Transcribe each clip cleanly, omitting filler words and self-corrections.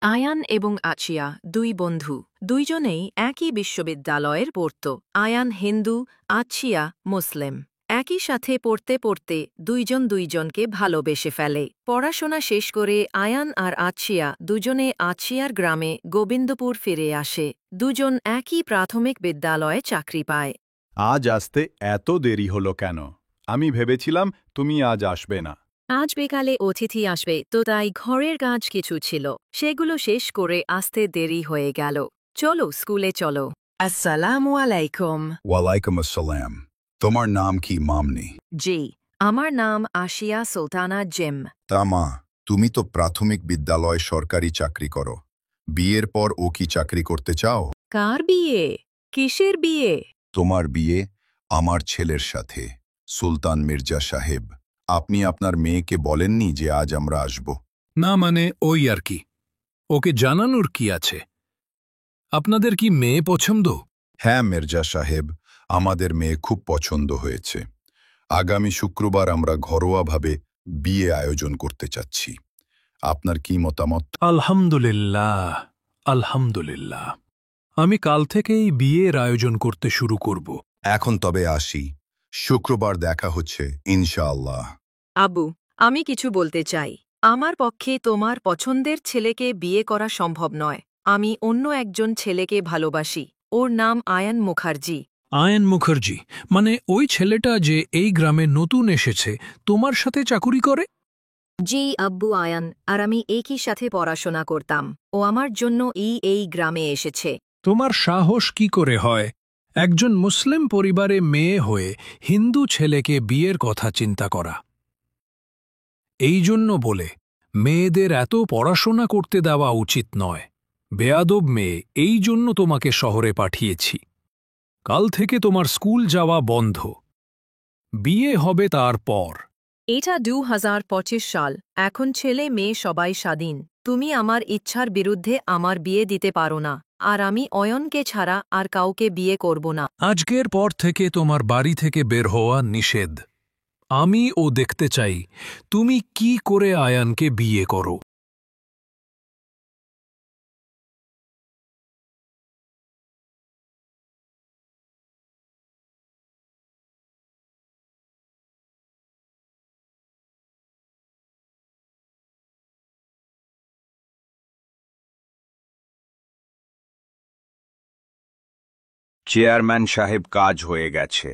আয়ান এবং আচিয়া দুই বন্ধু দুইজনেই একই বিশ্ববিদ্যালয়ের পড়ত। আয়ান হিন্দু, আচিয়া মুসলিম। একই সাথে পড়তে পড়তে দুইজন দুইজনকে ভালোবেসে ফেলে। পড়াশোনা শেষ করে আয়ান আর আচিয়া দুজনে আচিয়ার গ্রামে গোবিন্দপুর ফিরে আসে। দুজন একই প্রাথমিক বিদ্যালয়ে চাকরি পায়। আজ আসতে এত দেরি হলো কেন? আমি ভেবেছিলাম তুমি আজ আসবে না। আজ বিকালে অতিথি আসবে, তো তাই ঘরের কাজ কিছু ছিল, সেগুলো শেষ করে আসতে দেরি হয়ে গেল। চলো স্কুলে চলো। আসসালামু আলাইকুম। ওয়ালাইকুম আসসালাম। তোমার নাম কি মামনি? জি, আমার নাম আশিয়া সুলতানা জিম। তা মা, তুমি তো প্রাথমিক বিদ্যালয় সরকারি চাকরি করো। বিয়ের পর ও কি চাকরি করতে চাও? কার বিয়ে? কিসের বিয়ে? তোমার বিয়ে আমার ছেলের সাথে, সুলতান মির্জা সাহেব। আপনি আপনার মেয়েকে বলেননি যে আজ আমরা আসব? না মানে ওই আর কি, ওকে জানানোর কি আছে? আপনাদের কি মেয়ে পছন্দ? হ্যাঁ মির্জা সাহেব, আমাদের মেয়ে খুব পছন্দ হয়েছে। আগামী শুক্রবার আমরা ঘরোয়াভাবে বিয়ে আয়োজন করতে চাচ্ছি। আপনার কি মতামত? আলহামদুলিল্লাহ, আলহামদুলিল্লাহ। আমি কাল থেকেই বিয়ের আয়োজন করতে শুরু করব। এখন তবে আসি, শুক্রবার দেখা হচ্ছে ইনশাআল্লাহ। আব্বু, আমি কিছু বলতে চাই। আমার পক্ষে তোমার পছন্দের ছেলেকে বিয়ে করা সম্ভব নয়। আমি অন্য একজন ছেলেকে ভালোবাসি। ওর নাম আয়ান মুখার্জি। আয়ন মুখার্জি মানে ওই ছেলেটা যে এই গ্রামে নতুন এসেছে, তোমার সাথে চাকুরি করে? জি আব্বু, আয়ান আর আমি একই সাথে পড়াশোনা করতাম। ও আমার জন্য এই গ্রামে এসেছে। তোমার সাহস কি করে হয় একজন মুসলিম পরিবারে মেয়ে হয়ে হিন্দু ছেলেকে বিয়ের কথা চিন্তা করা? এই জন্য বলে মেয়েদের এত পড়াশোনা করতে দেওয়া উচিত নয়। বেয়াদব মেয়ে, এই জন্য তোমাকে শহরে পাঠিয়েছি। কাল থেকে তোমার স্কুল যাওয়া বন্ধ। বিয়ে হবে তারপর। এটা 2025 সাল। এখন ছেলে মেয়ে সবাই স্বাধীন। তুমি আমার ইচ্ছার বিরুদ্ধে আমার বিয়ে দিতে পারো না, আর আমি অয়নকে ছাড়া আর কাউকে বিয়ে করব না। আজকের পর থেকে তোমার বাড়ি থেকে বের হওয়া নিষেধ। আমি ও দেখতে চাই তুমি কি করে আয়ানকে বিয়ে করো। চেয়ারম্যান সাহেব, কাজ হয়ে গেছে।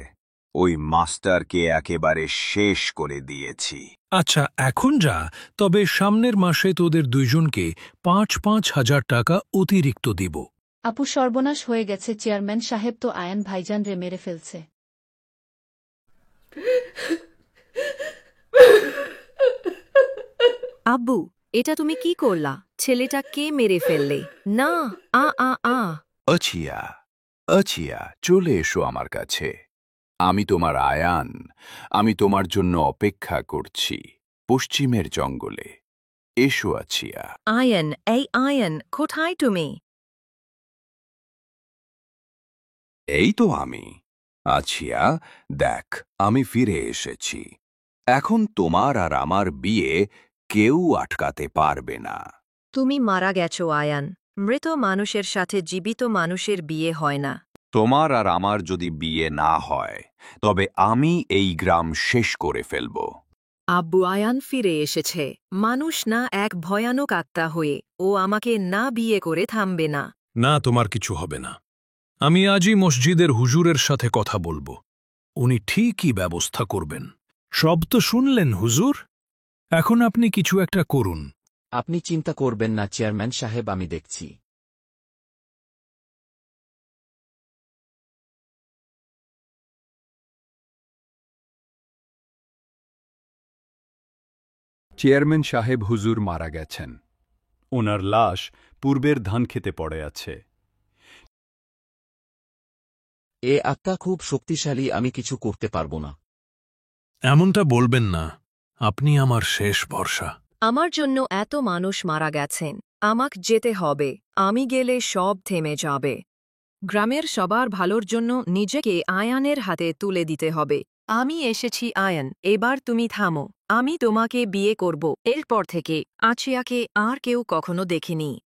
ওই মাস্টারকে একেবারে শেষ করে দিয়েছি। আচ্ছা, এখন যা, তবে সামনের মাসে তোদের দুইজনকে ৫,৫ হাজার টাকা অতিরিক্ত দিব। আপু, সর্বনাশ হয়ে গেছে। চেয়ারম্যান সাহেব তো আয়ান ভাইজান রে মেরে ফেলছে। আব্বু, এটা তুমি কি করলা? ছেলেটা কে মেরে ফেললে? না, আ আ আ আচিয়া, আচিয়া, চলে এসো আমার কাছে। আমি তোমার আয়ান। আমি তোমার জন্য অপেক্ষা করছি পশ্চিমের জঙ্গলে। এসো আচিয়া। আয়ান, এই আয়ান, কোথায় তুমি? এই তো আমি। আচিয়া, দেখ, আমি ফিরে এসেছি। এখন তোমার আর আমার বিয়ে কেউ আটকাতে পারবে না। তুমি মারা গেছো আয়ান। মৃত মানুষের সাথে জীবিত মানুষের বিয়ে হয় না। তোমার আর আমার যদি বিয়ে না হয়, তবে আমি এই গ্রাম শেষ করে ফেলব। আব্বু, আয়ান ফিরে এসেছে। মানুষ না, এক ভয়ানক আত্মা হয়ে। ও আমাকে না বিয়ে করে থামবে না। না, তোমার কিছু হবে না। আমি আজই মসজিদের হুজুরের সাথে কথা বলবো। উনি ঠিকই ব্যবস্থা করবেন। সব তো শুনলেন হুজুর, এখন আপনি কিছু একটা করুন। আপনি চিন্তা করবেন না চেয়ারম্যান সাহেব, আমি দেখছি। চেয়ারম্যান সাহেব হুজুর মারা গেছেন। ওনার লাশ পূর্বের ধান খেতে পড়ে আছে। এ আত্মা খুব শক্তিশালী, আমি কিছু করতে পারবো না। এমনটা বলবেন না, আপনি আমার শেষ ভরসা। আমার জন্য এত মানুষ মারা গেছেন। আমাকে যেতে হবে। আমি গেলে সব থেমে যাবে। গ্রামের সবার ভালোর জন্য নিজেকে আয়ানের হাতে তুলে দিতে হবে। আমি এসেছি আয়ান, এবার তুমি থামো। আমি তোমাকে বিয়ে করব। এরপর থেকে আচিয়াকে আর কেউ কখনো দেখেনি।